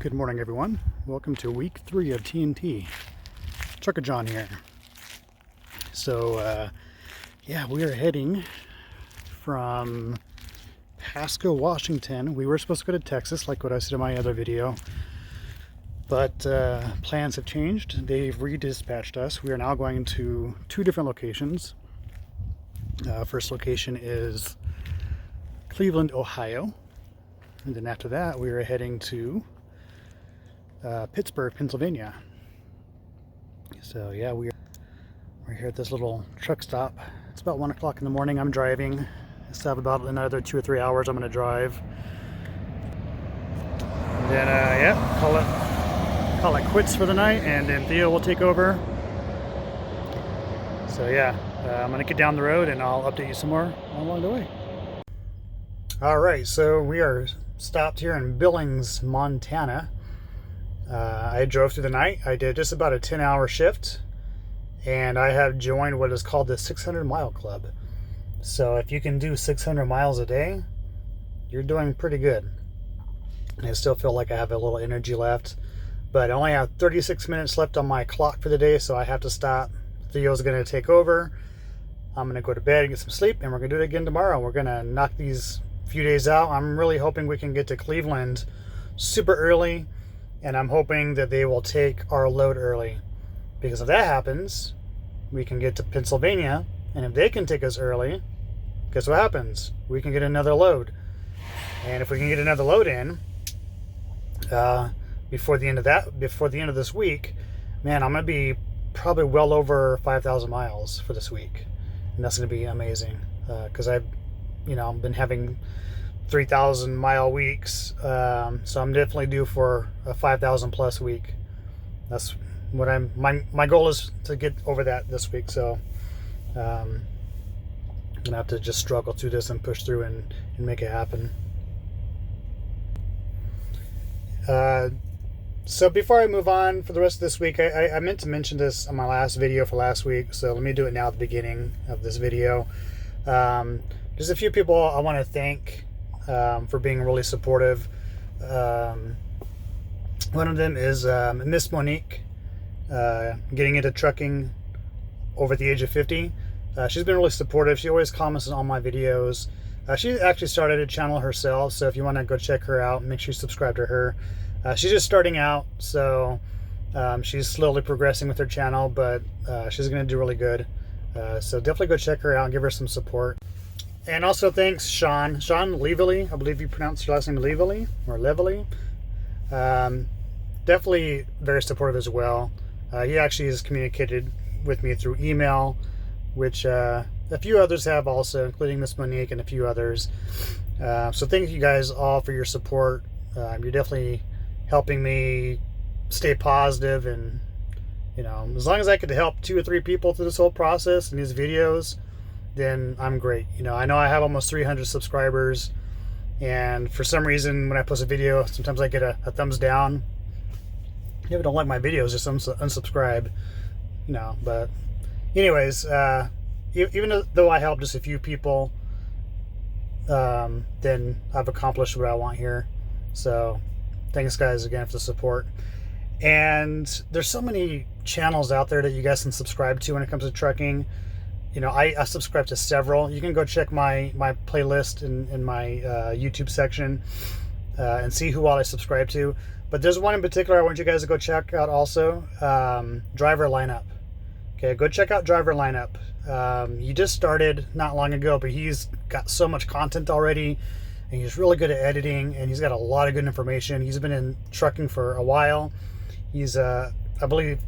Good morning, everyone. Welcome to week 3 of TNT. Trucker John here. So, yeah, we are heading from Pasco, Washington. We were supposed to go to Texas, like what I said in my other video. But plans have changed. They've redispatched us. We are now going to 2 different locations. First location is Cleveland, Ohio. And then after that, we are heading to Pittsburgh, Pennsylvania. So yeah, we're here at this little truck stop. It's about 1 o'clock in the morning. I'm driving. I still have about another 2 or 3 hours I'm going to drive. And then yeah, call it quits for the night, and then Theo will take over. So yeah, I'm going to get down the road and I'll update you some more along the way. All right, so we are stopped here in Billings, Montana. I drove through the night. I did just about a 10-hour shift, and I have joined what is called the 600 Mile Club. So if you can do 600 miles a day, you're doing pretty good. And I still feel like I have a little energy left, but I only have 36 minutes left on my clock for the day, so I have to stop. Theo's going to take over. I'm going to go to bed and get some sleep, and we're going to do it again tomorrow. We're going to knock these few days out. I'm really hoping we can get to Cleveland super early, and I'm hoping that they will take our load early, because if that happens, we can get to Pennsylvania, and if they can take us early, guess what happens? We can get another load. And if we can get another load in before the end of this week, man, I'm gonna be probably well over 5,000 miles for this week, and that's gonna be amazing, because I've been having 3,000 mile weeks, so I'm definitely due for a 5,000 plus week. That's what my goal is, to get over that this week. So I'm gonna have to just struggle through this and push through and make it happen. So before I move on for the rest of this week, I meant to mention this on my last video for last week, so let me do it now at the beginning of this video. There's a few people I want to thank for being really supportive. One of them is Miss Monique, getting into trucking over the age of 50. She's been really supportive. She always comments on all my videos. She actually started a channel herself, so if you want to go check her out, make sure you subscribe to her. She's just starting out, so she's slowly progressing with her channel, but she's going to do really good. So definitely go check her out and give her some support. And also thanks Sean Levely, I believe you pronounce your last name Levely or Levely. Definitely very supportive as well. He actually has communicated with me through email, which a few others have also, including Miss Monique and a few others. So thank you guys all for your support. You're definitely helping me stay positive, and as long as I could help 2 or 3 people through this whole process and these videos, then I'm great. I know I have almost 300 subscribers, and for some reason when I post a video, sometimes I get a thumbs down. If you don't like my videos, just unsubscribe. But anyways, even though I help just a few people, then I've accomplished what I want here. So thanks guys again for the support. And there's so many channels out there that you guys can subscribe to when it comes to trucking. I subscribe to several. You can go check my playlist in my YouTube section and see who all I subscribe to. But there's one in particular I want you guys to go check out also, Driver Lineup. Okay, go check out Driver Lineup. He just started not long ago, but he's got so much content already, and he's really good at editing, and he's got a lot of good information. He's been in trucking for a while. He's I believe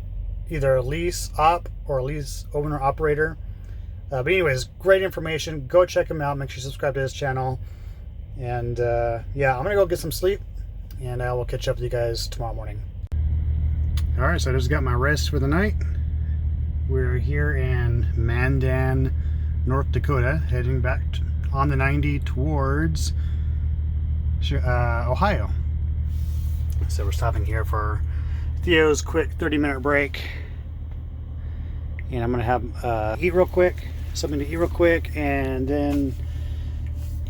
either a lease op or a lease owner operator. But anyways, great information. Go check him out. Make sure you subscribe to his channel. And yeah, I'm gonna go get some sleep, and I will catch up with you guys tomorrow morning. All right, so I just got my rest for the night. We're here in Mandan, North Dakota, heading back on the 90 towards Ohio. So we're stopping here for Theo's quick 30-minute break, and I'm gonna have eat real quick, something to eat real quick, and then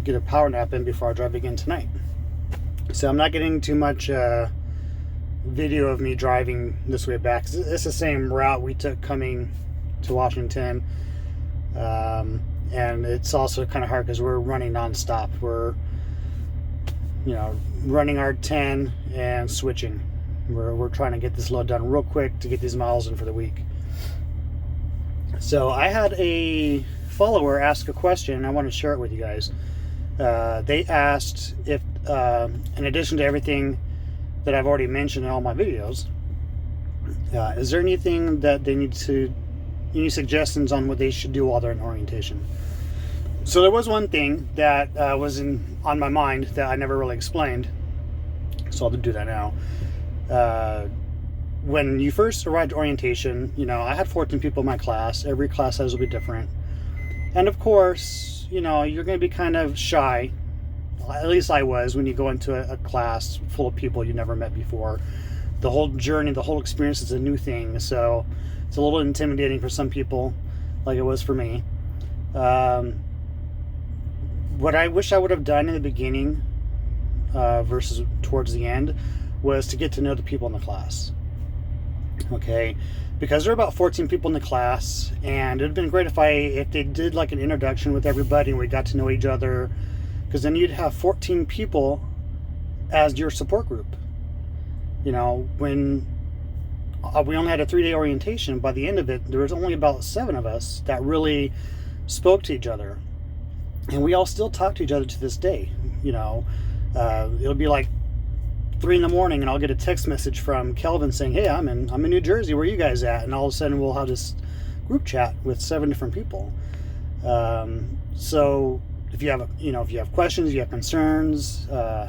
get a power nap in before I drive again tonight. So I'm not getting too much video of me driving this way back. It's the same route we took coming to Washington. And it's also kind of hard because we're running nonstop. We're, running our 10 and switching. We're trying to get this load done real quick to get these miles in for the week. So I had a follower ask a question, and I want to share it with you guys. They asked if, in addition to everything that I've already mentioned in all my videos, is there anything that they need to, any suggestions on what they should do while they're in orientation? So there was one thing that was on my mind that I never really explained, so I'll do that now. When you first arrived at orientation, I had 14 people in my class. Every class size will be different. And of course, you're going to be kind of shy. At least I was when you go into a class full of people you never met before. The whole journey, the whole experience is a new thing. So it's a little intimidating for some people, like it was for me. What I wish I would have done in the beginning versus towards the end was to get to know the people in the class. Okay, because there are about 14 people in the class, and it would have been great if they did like an introduction with everybody and we got to know each other, because then you'd have 14 people as your support group. When we only had a 3-day orientation, by the end of it there was only about 7 of us that really spoke to each other, and we all still talk to each other to this day. It'll be like 3 in the morning and I'll get a text message from Kelvin saying, hey, I'm in New Jersey, where are you guys at? And all of a sudden we'll have this group chat with 7 different people. So if you have questions, you have concerns,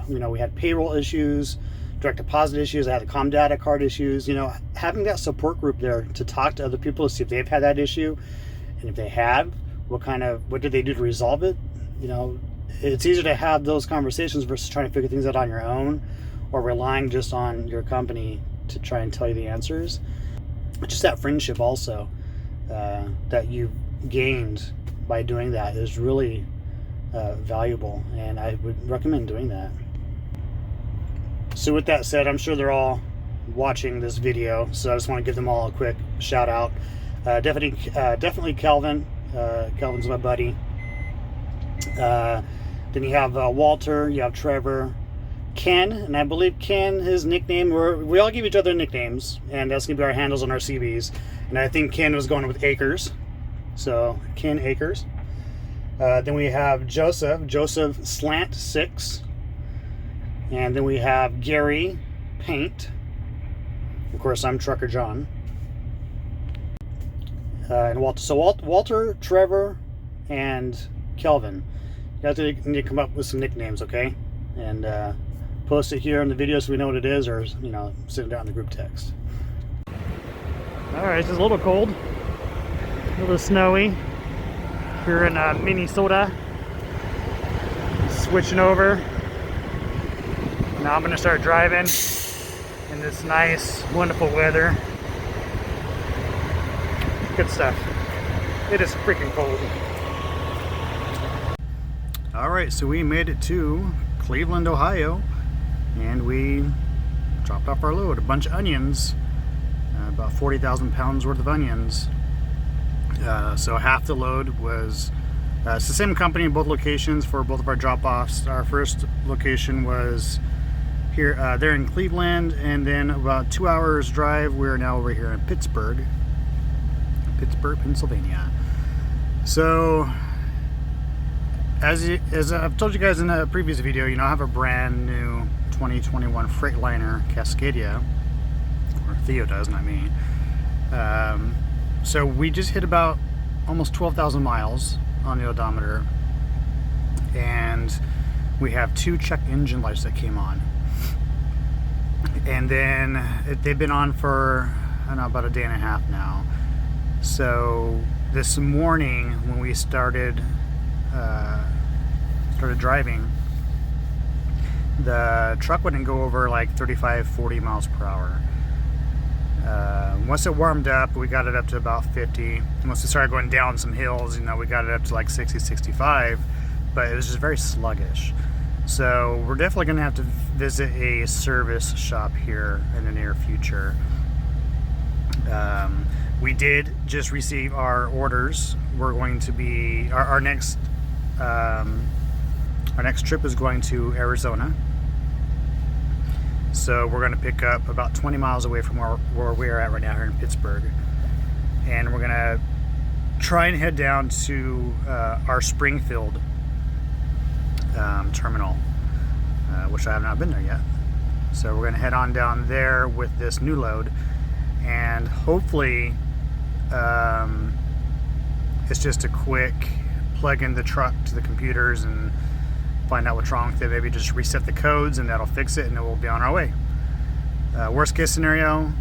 we had payroll issues, direct deposit issues, I had the com data card issues, having that support group there to talk to other people to see if they've had that issue, and if they have, what did they do to resolve it? It's easier to have those conversations versus trying to figure things out on your own, or relying just on your company to try and tell you the answers. Just that friendship also that you've gained by doing that is really valuable, and I would recommend doing that. So with that said, I'm sure they're all watching this video, so I just want to give them all a quick shout out. Definitely Kelvin. Kelvin's my buddy. Then you have Walter, you have Trevor, Ken, and I believe Ken, his nickname, we all give each other nicknames, and that's going to be our handles on our CVs. And I think Ken was going with Akers, so Ken Akers. Then we have Joseph Slant 6. And then we have Gary Paint. Of course, I'm Trucker John. And Walter. So Walter, Trevor, and Kelvin. You guys need to come up with some nicknames, okay? And post it here in the video so we know what it is, or send it down in the group text. Alright, it's just a little cold, a little snowy here in Minnesota. Switching over. Now I'm going to start driving in this nice, wonderful weather. Good stuff. It is freaking cold. Alright, so we made it to Cleveland, Ohio, and we dropped off our load, a bunch of onions, about 40,000 pounds worth of onions. So half the load was, it's the same company in both locations for both of our drop-offs. Our first location was here, there in Cleveland, and then about 2 hours drive, we're now over here in Pittsburgh, Pennsylvania. So, as I've told you guys in a previous video, I have a brand new 2021 Freightliner Cascadia, or Theo does, not me. So we just hit about almost 12,000 miles on the odometer, and we have 2 check engine lights that came on. And then they've been on for, I don't know, about a day and a half now. So this morning when we started driving, the truck wouldn't go over like 35-40 miles per hour. Once it warmed up, we got it up to about 50. Once it started going down some hills, we got it up to like 60-65, but it was just very sluggish. So we're definitely going to have to visit a service shop here in the near future. We did just receive our orders. We're going to be our next trip is going to Arizona. So we're going to pick up about 20 miles away from where we are at right now here in Pittsburgh, and we're going to try and head down to our Springfield terminal, which I have not been there yet. So we're going to head on down there with this new load, and hopefully it's just a quick plug in the truck to the computers and find out what's wrong with it. Maybe just reset the codes and that'll fix it, and then we'll be on our way. Worst case scenario,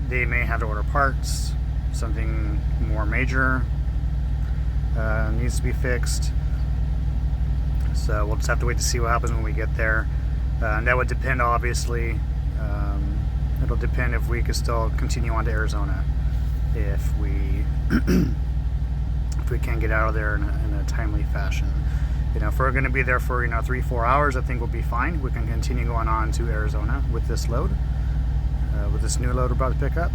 they may have to order parts, something more major needs to be fixed. So we'll just have to wait to see what happens when we get there. And that would depend, obviously. It'll depend if we could still continue on to Arizona, if we if we can get out of there in a timely fashion. You know, if we're going to be there for 3-4 hours, I think we'll be fine. We can continue going on to Arizona with this load, with this new load we're about to pick up.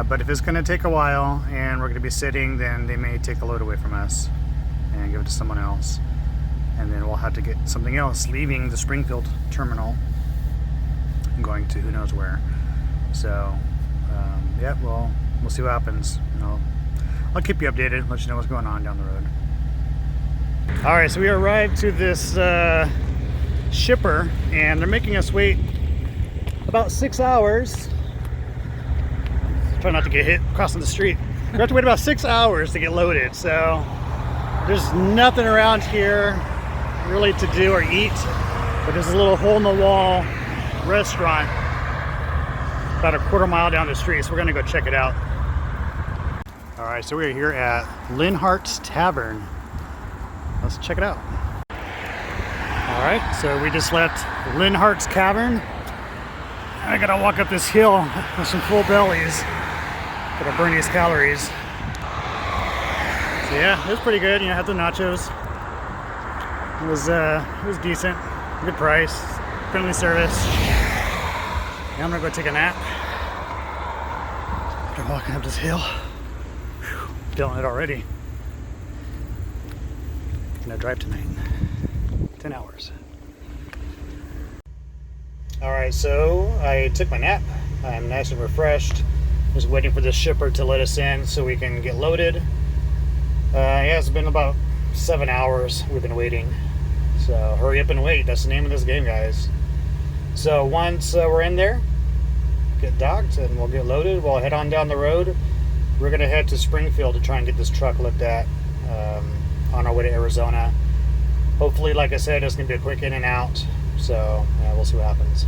But if it's going to take a while and we're going to be sitting, then they may take the load away from us and give it to someone else, and then we'll have to get something else leaving the Springfield terminal and going to who knows where. So yeah, we'll see what happens. I'll keep you updated, let you know what's going on down the road. All right, so we arrived to this shipper, and they're making us wait about 6 hours. Try not to get hit crossing the street. We have to wait about 6 hours to get loaded, so there's nothing around here really to do or eat, but there's a little hole-in-the-wall restaurant about a quarter mile down the street, so we're gonna go check it out. All right, so we're here at Linhart's Tavern. Let's check it out. All right, so we just left Linhart's Tavern. I gotta walk up this hill with some full bellies. Gotta burn these calories. So yeah, it was pretty good. Had the nachos. It was decent, good price, friendly service. Now I'm gonna go take a nap. After walking up this hill, feeling it already. Gonna drive tonight, 10 hours. All right, so I took my nap. I'm nice and refreshed. Just waiting for the shipper to let us in so we can get loaded. Yeah, it's been about 7 hours we've been waiting. So hurry up and wait. That's the name of this game, guys. So once we're in there, get docked and we'll get loaded. We'll head on down the road. We're gonna head to Springfield to try and get this truck looked at on our way to Arizona. Hopefully, like I said, it's gonna be a quick in and out. So we'll see what happens.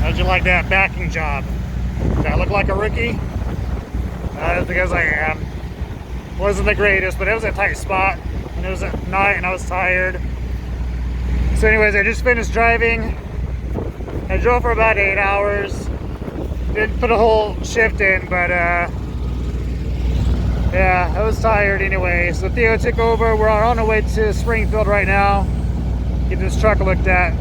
How'd you like that backing job? Did I look like a rookie? That's because I am. Wasn't the greatest, but it was a tight spot. And it was at night and I was tired. So anyways, I just finished driving. I drove for about 8 hours. Didn't put a whole shift in, but yeah, I was tired anyway. So Theo took over. We're on our way to Springfield right now. Get this truck looked at.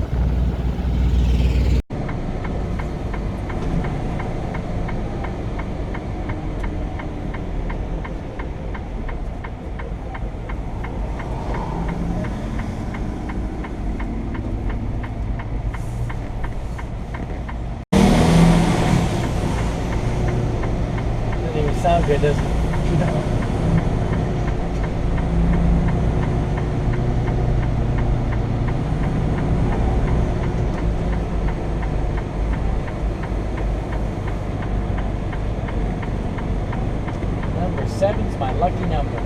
Sound good, doesn't it? Number 7's my lucky number.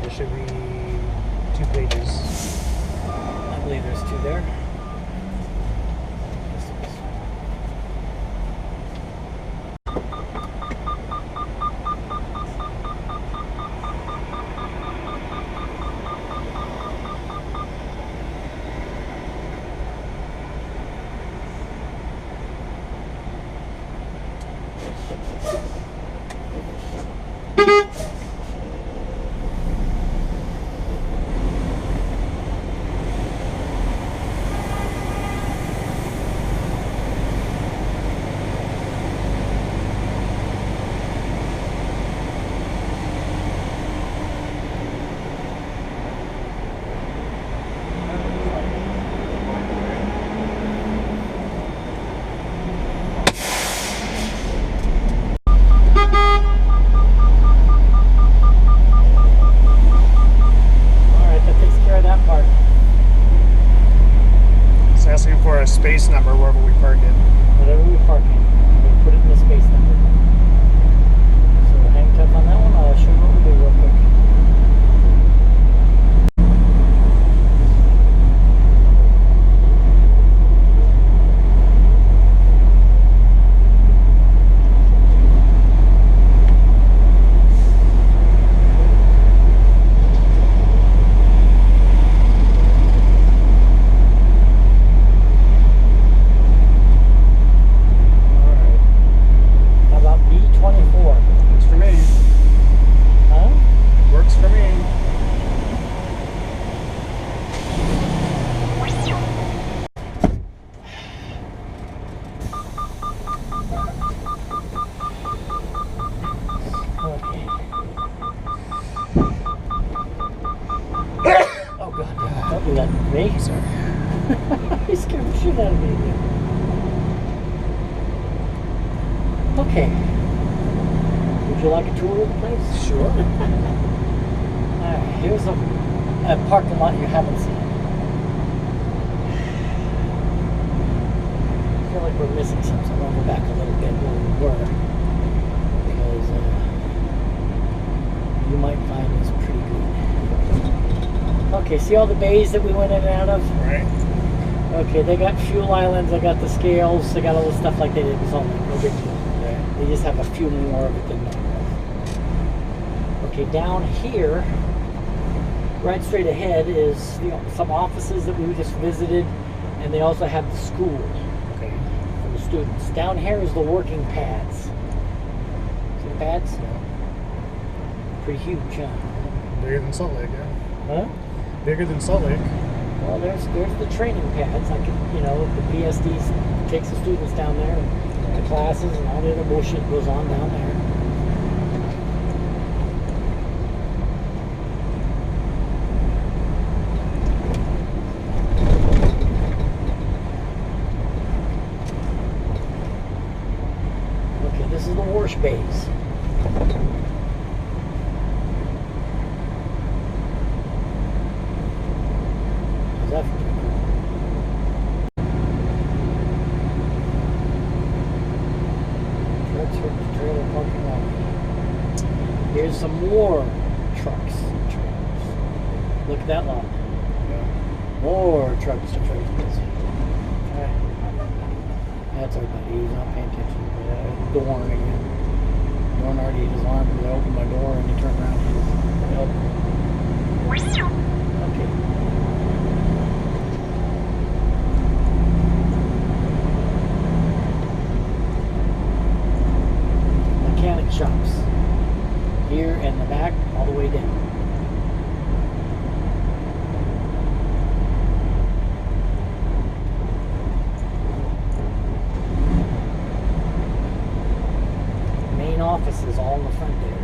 There should be 2 pages. I believe there's 2 there. For a space number wherever we park it. Whatever we park it, we put it in the space number. So hang tough on that one. I'll show you what we do real quick. Don't do that to me. Sorry. He scared the shit out of me. Okay. Would you like a tour of the place? Sure. Alright, here's a parking lot you haven't seen. I feel like we're missing something. I want to go back a little bit where we were. Because you might find this pretty good. Okay, see all the bays that we went in and out of? Right. Okay, they got fuel islands, they got the scales, they got all the stuff like they did. It was all no big deal. Right. They just have a few more of it than normal. Okay, down here, right straight ahead is some offices that we just visited, and they also have the school for the students. Down here is the working pads. See the pads? Yeah. Pretty huge, huh? Bigger than Salt Lake, yeah. Huh? Bigger than Salt Lake. Well, there's the training pads. Like, you know, the BSD takes the students down there, and the classes and all the other bullshit goes on down there. Okay, this is the wash bays. some more trucks and trailers. Look at that lot. Yeah. More trucks and trailers. Alright. That's our buddy. He's not paying attention. Dorn again. Dorn already hit his alarm because I opened my door and he turned around and he was, okay. Mechanic shops. Here and the back, all the way down. Main office is all in the front there.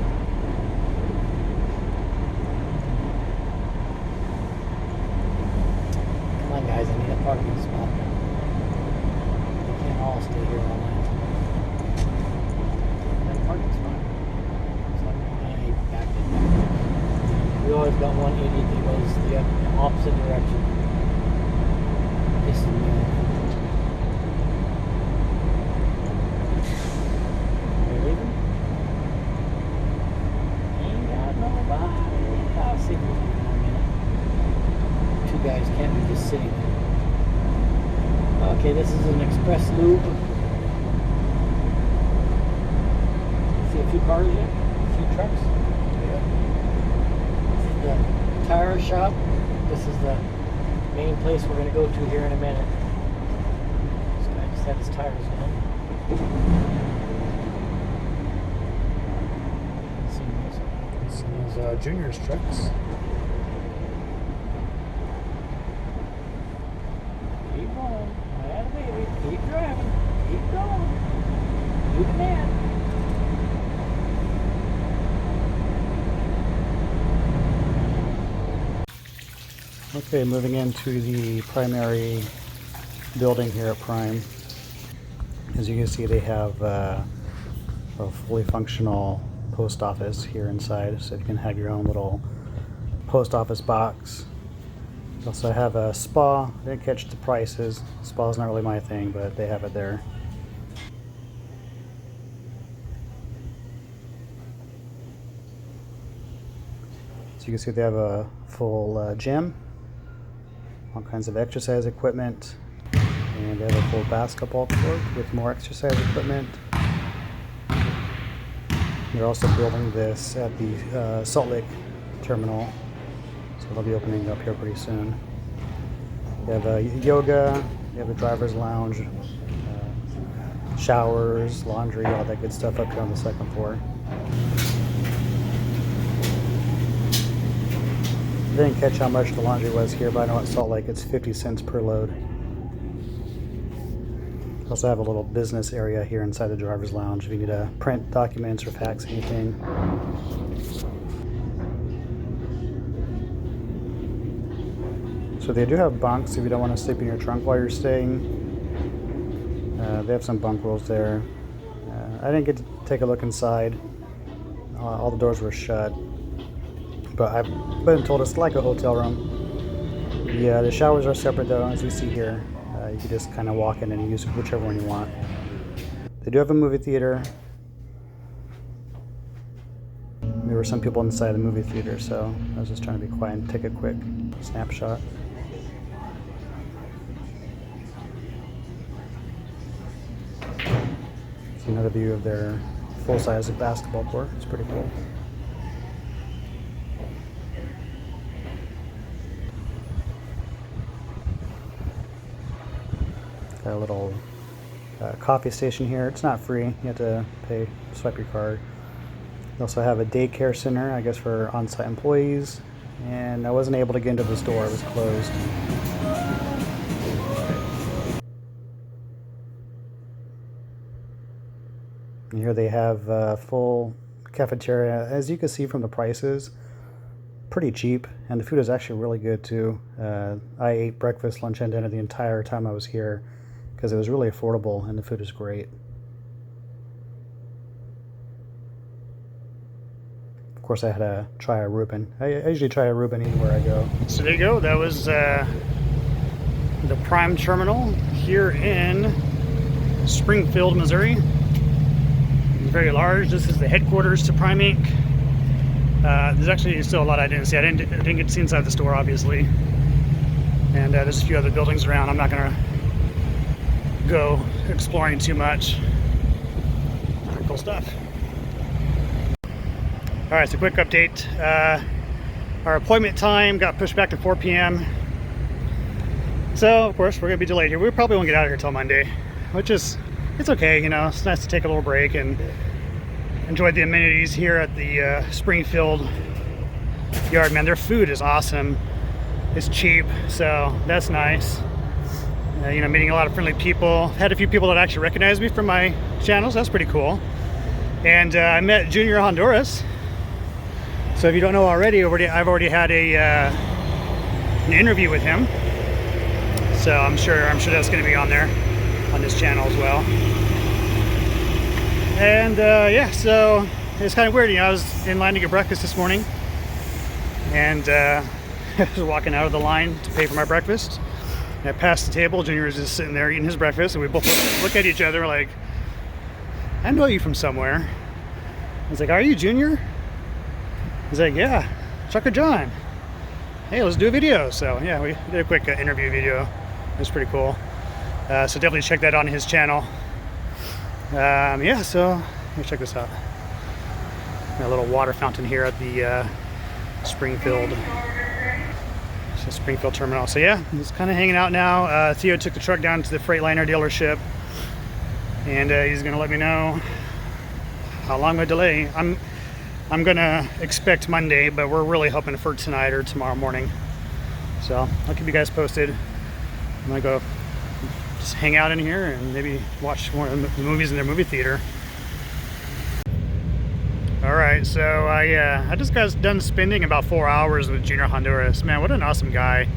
Come on, guys, I need a parking spot. We can't all stay here all night. That parking spot. So I backed it. We always got one idiot that goes the opposite direction. This is They're leaving? Ain't got nobody. I'll see if we can in a minute. Two guys can't be just sitting there. Okay, this is an express loop. See a few cars yet? A few trucks? Yeah. This is the tire shop. This is the main place we're going to go to here in a minute. This guy just had his tires on. Some of those Junior's trucks. Keep going. Atta baby. Keep driving. Keep going. You the man. Okay, moving into the primary building here at Prime. As you can see, they have a fully functional post office here inside, so you can have your own little post office box. They also have a spa. I didn't catch the prices. Spa is not really my thing, but they have it there. So you can see they have a full gym, all kinds of exercise equipment, and they have a full basketball court with more exercise equipment. They're also building this at the Salt Lake terminal, so they'll be opening up here pretty soon. They have yoga, they have a driver's lounge, showers, laundry, all that good stuff up here on the second floor. I didn't catch how much the laundry was here, but I know at Salt Lake it's 50 cents per load. They also have a little business area here inside the driver's lounge if you need to print documents or fax anything. So they do have bunks if you don't want to sleep in your trunk while you're staying. They have some bunk rolls there. I didn't get to take a look inside. All the doors were shut. But I've been told it's like a hotel room. Yeah, the showers are separate though, as you see here. You can just kind of walk in and use whichever one you want. They do have a movie theater. There were some people inside the movie theater, so I was just trying to be quiet and take a quick snapshot. See another view of their full-size basketball court. It's pretty cool. Got a little coffee station here. It's not free. You have to pay, swipe your card. They also have a daycare center, I guess, for on-site employees. And I wasn't able to get into the store. It was closed. And here they have a full cafeteria. As you can see from the prices, pretty cheap. And the food is actually really good too. I ate breakfast, lunch, and dinner the entire time I was here, because it was really affordable and the food is great. Of course, I had to try a Reuben. I usually try a Reuben anywhere I go. So there you go. That was the Prime Terminal here in Springfield, Missouri. Very large. This is the headquarters to Prime Inc. There's actually still a lot I didn't see. I didn't get to see inside the store, obviously. And there's a few other buildings around. I'm not going to go exploring too much. Pretty cool stuff. All right, so quick update. Our appointment time got pushed back to 4 p.m. So, of course, we're going to be delayed here. We probably won't get out of here till Monday, which is, it's okay, you know. It's nice to take a little break and enjoy the amenities here at the Springfield yard. Man, their food is awesome. It's cheap, so that's nice. You know, meeting a lot of friendly people. Had a few people that actually recognize me from my channels. That's pretty cool. And I met Junior Honduras. So if you don't know already, I've already had an interview with him. So I'm sure that's going to be on there on this channel as well. And yeah, so it's kind of weird. You know, I was in line to get breakfast this morning, and I was walking out of the line to pay for my breakfast. And I passed the table. Junior was just sitting there eating his breakfast, and we both look at each other like, I know you from somewhere. I was like, are you Junior? He's like, yeah, Chuck or John. Hey, let's do a video. So yeah, we did a quick interview video. It was pretty cool. So definitely check that on his channel. Yeah, so let me check this out. Got a little water fountain here at the Springfield terminal. So yeah, just kind of hanging out now. Theo took the truck down to the Freightliner dealership, and he's gonna let me know how long my delay. I'm gonna expect Monday, but we're really hoping for tonight or tomorrow morning. So I'll keep you guys posted. I'm gonna go just hang out in here and maybe watch one of the movies in their movie theater. All right, so I just got done spending about 4 hours with Junior Honduras. Man, what an awesome guy.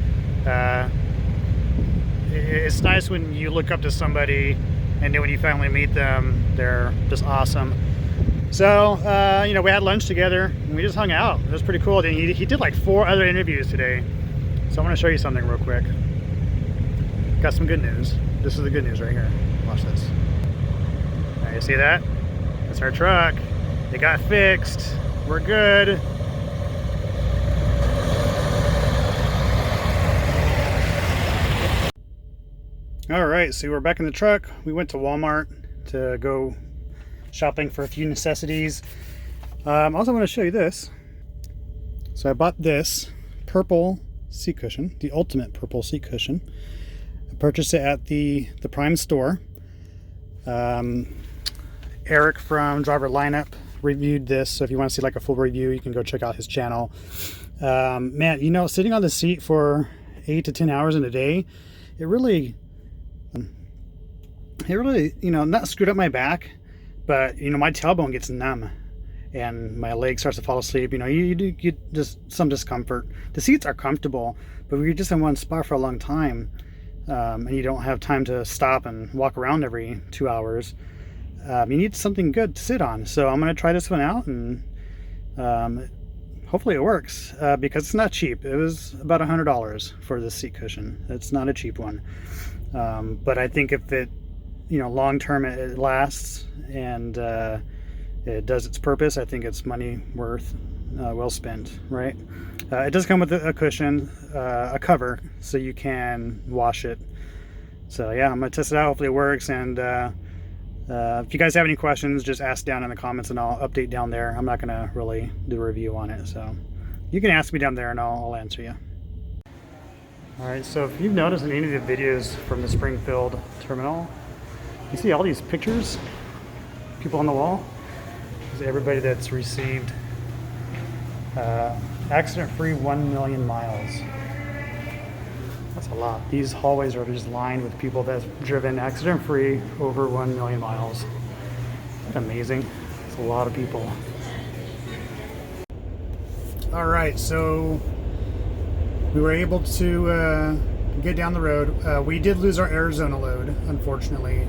It's nice when you look up to somebody and then when you finally meet them, they're just awesome. So, you know, we had lunch together and we just hung out. It was pretty cool. And he did like 4 other interviews today. So I want to show you something real quick. Got some good news. This is the good news right here. Watch this. Now, you see that? That's our truck. It got fixed. We're good. All right, so we're back in the truck. We went to Walmart to go shopping for a few necessities. I also want to show you this. So I bought this purple seat cushion, the ultimate purple seat cushion. I purchased it at the Prime store. Eric from Driver Lineup reviewed this, so if you want to see like a full review, you can go check out his channel. Man, you know, sitting on the seat for 8 to 10 hours in a day, it really, you know, not screwed up my back, but you know, my tailbone gets numb and my leg starts to fall asleep. You know, you get just some discomfort. The seats are comfortable, but when you're just in one spot for a long time, and you don't have time to stop and walk around every 2 hours, you need something good to sit on. So I'm going to try this one out, and hopefully it works, because it's not cheap. It was about $100 for this seat cushion. It's not a cheap one, but I think if it, you know, long term it lasts and it does its purpose, I think it's money worth, well spent, right? It does come with a cushion, a cover, so you can wash it. So yeah, I'm gonna test it out. Hopefully it works. And if you guys have any questions, just ask down in the comments and I'll update down there. I'm not gonna really do a review on it, so you can ask me down there and I'll answer you. All right, so if you've noticed in any of the videos from the Springfield terminal, you see all these pictures, people on the wall. This is everybody that's received accident-free 1 million miles. That's a lot. These hallways are just lined with people that's driven accident-free over 1 million miles. That's amazing. It's a lot of people. All right, so we were able to get down the road. We did lose our Arizona load, unfortunately.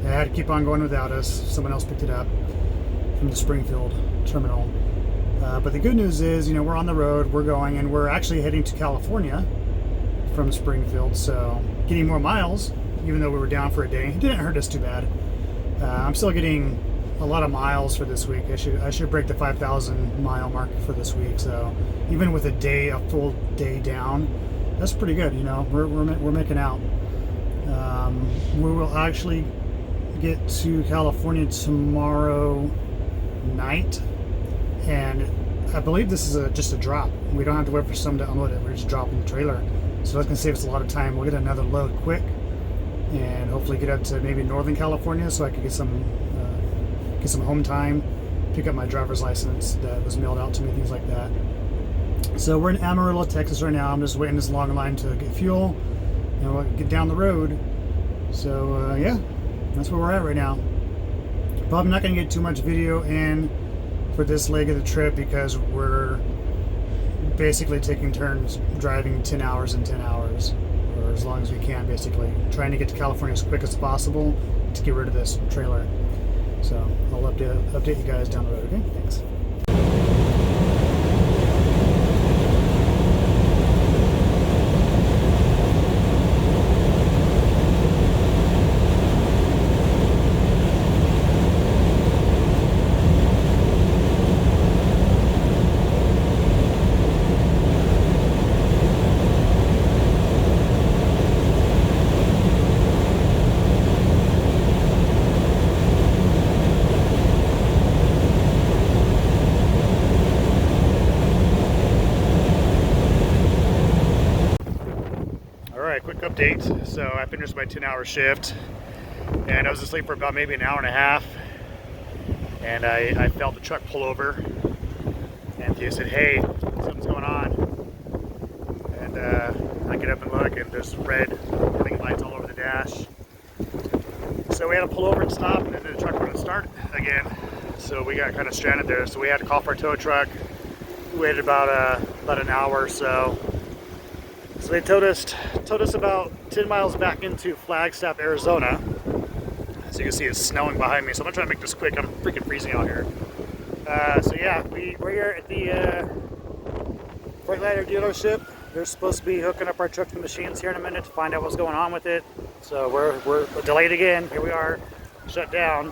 It had to keep on going without us. Someone else picked it up from the Springfield terminal. But the good news is, you know, we're on the road, we're going, and we're actually heading to California from Springfield. So getting more miles, even though we were down for a day, it didn't hurt us too bad. I'm still getting a lot of miles for this week. I should break the 5,000 mile mark for this week. So even with a full day down, that's pretty good. You know, we're making out. We will actually get to California tomorrow night, and I believe this is just a drop. We don't have to wait for someone to unload it. We're just dropping the trailer, so that's gonna save us a lot of time. We'll get another load quick, and hopefully get up to maybe Northern California, so I can get some home time, pick up my driver's license that was mailed out to me, things like that. So we're in Amarillo, Texas right now. I'm just waiting this long line to get fuel, and we'll get down the road. So yeah, that's where we're at right now. Probably not gonna get too much video in for this leg of the trip because we're basically taking turns driving 10 hours and 10 hours, or as long as we can, basically trying to get to California as quick as possible to get rid of this trailer. So I'll update you guys down the road. Okay, thanks. Quick update. So I finished my 10-hour shift, and I was asleep for about maybe an hour and a half, and I felt the truck pull over, and he said, "Hey, something's going on." And I get up and look, and there's red warning lights all over the dash. So we had to pull over and stop, and then the truck wouldn't start again. So we got kind of stranded there. So we had to call for a tow truck. We waited about an hour or so. So they towed us about 10 miles back into Flagstaff, Arizona. As you can see, it's snowing behind me, so I'm gonna try to make this quick. I'm freaking freezing out here. So yeah, we're here at the Freightliner dealership. They're supposed to be hooking up our truck to the machines here in a minute to find out what's going on with it. So we're delayed again. Here we are, shut down.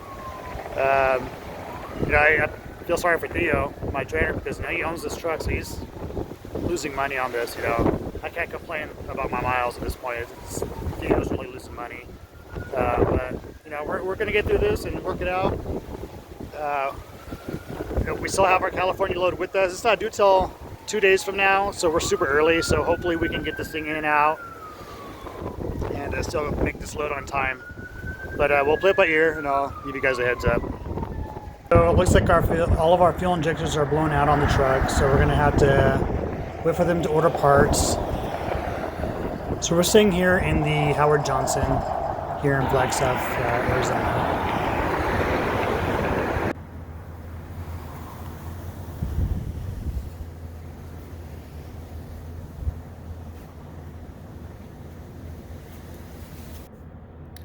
You know, I feel sorry for Theo, my trainer, because you know, he owns this truck, so he's losing money on this. You know, I can't complain about my miles at this point. Theo's really losing money, but you know, we're gonna get through this and work it out. You know, we still have our California load with us. It's not due till 2 days from now, so we're super early. So hopefully we can get this thing in and out, and still make this load on time. But we'll play it by ear, and I'll give you guys a heads up. So it looks like all of our fuel injectors are blown out on the truck, so we're gonna have to wait for them to order parts. So we're staying here in the Howard Johnson here in Flagstaff, Arizona.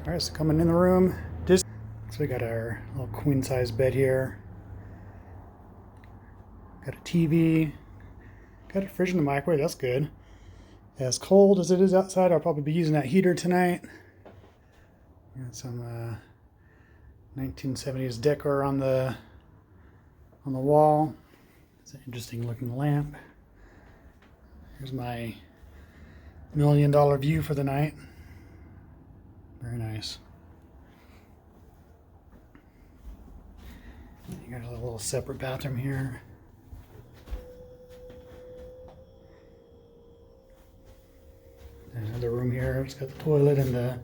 All right, so coming in the room, so we got our little queen size bed here. Got a TV, got a fridge in the microwave, that's good. As cold as it is outside, I'll probably be using that heater tonight. Got some 1970s decor on the wall. It's an interesting looking lamp. Here's my $1 million view for the night. Very nice. You got a little separate bathroom here. Another room here. It's got the toilet and the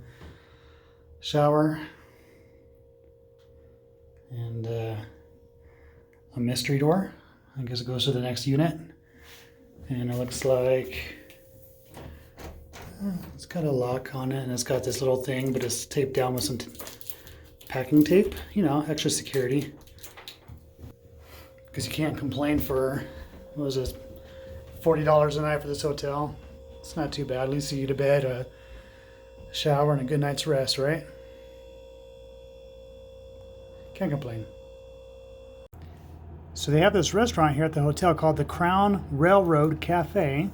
shower, and a mystery door. I guess it goes to the next unit. And it looks like it's got a lock on it, and it's got this little thing, but it's taped down with some packing tape. You know, extra security. Because you can't complain for, what was this, $40 a night for this hotel. It's not too bad. At least you get a bed, a shower, and a good night's rest, right? Can't complain. So they have this restaurant here at the hotel called the Crown Railroad Cafe.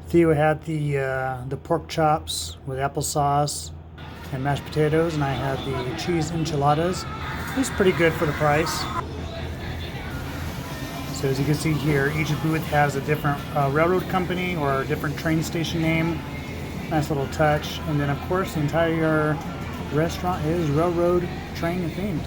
Theo had the pork chops with applesauce and mashed potatoes, and I had the cheese enchiladas. It was pretty good for the price. So as you can see here, each booth has a different railroad company or a different train station name. Nice little touch. And then of course the entire restaurant is railroad train themed.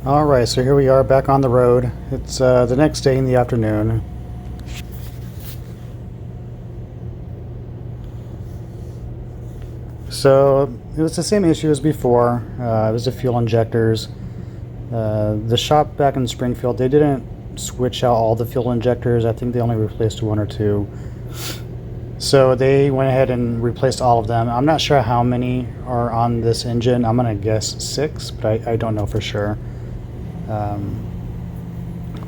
Alright, so here we are back on the road. It's the next day in the afternoon. So it was the same issue as before. It was the fuel injectors. The shop back in Springfield, they didn't switch out all the fuel injectors. I think they only replaced one or two. So they went ahead and replaced all of them. I'm not sure how many are on this engine. I'm going to guess 6, but I don't know for sure.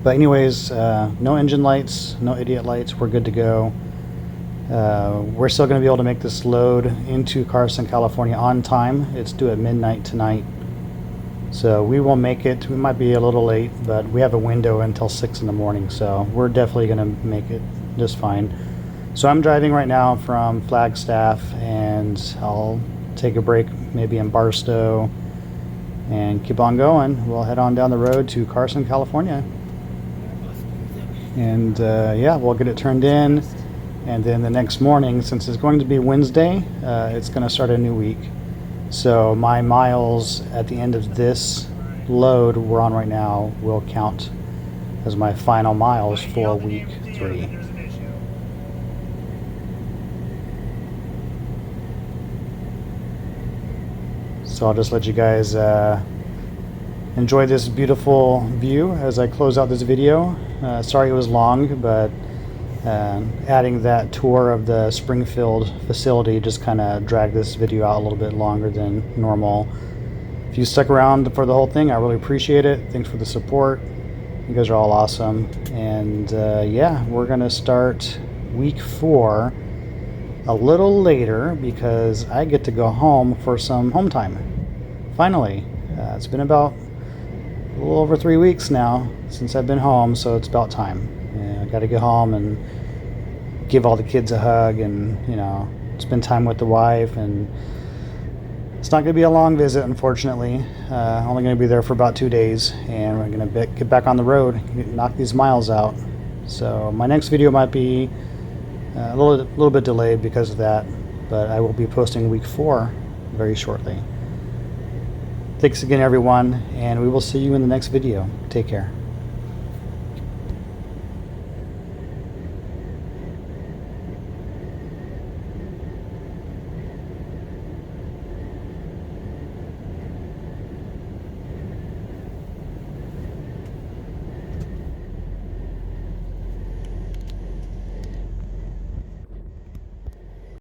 But anyways, no engine lights, no idiot lights. We're good to go. We're still going to be able to make this load into Carson, California on time. It's due at midnight tonight. So we will make it. We might be a little late, but we have a window until 6 in the morning. So we're definitely going to make it just fine. So I'm driving right now from Flagstaff, and I'll take a break maybe in Barstow and keep on going. We'll head on down the road to Carson, California. And yeah, we'll get it turned in. And then the next morning, since it's going to be Wednesday, it's going to start a new week. So my miles at the end of this load we're on right now will count as my final miles for week 3. So I'll just let you guys enjoy this beautiful view as I close out this video. Sorry it was long, but adding that tour of the Springfield facility just kind of dragged this video out a little bit longer than normal. If you stuck around for the whole thing, I really appreciate it. Thanks for the support. You guys are all awesome. And yeah, we're going to start week 4 a little later because I get to go home for some home time. Finally, it's been about a little over 3 weeks now since I've been home, so it's about time. I got to get home and give all the kids a hug and, you know, spend time with the wife. And it's not going to be a long visit, unfortunately. Only going to be there for about 2 days, and we're going to get back on the road, knock these miles out. So my next video might be a little bit delayed because of that, but I will be posting week 4 very shortly. Thanks again, everyone, and we will see you in the next video. Take care.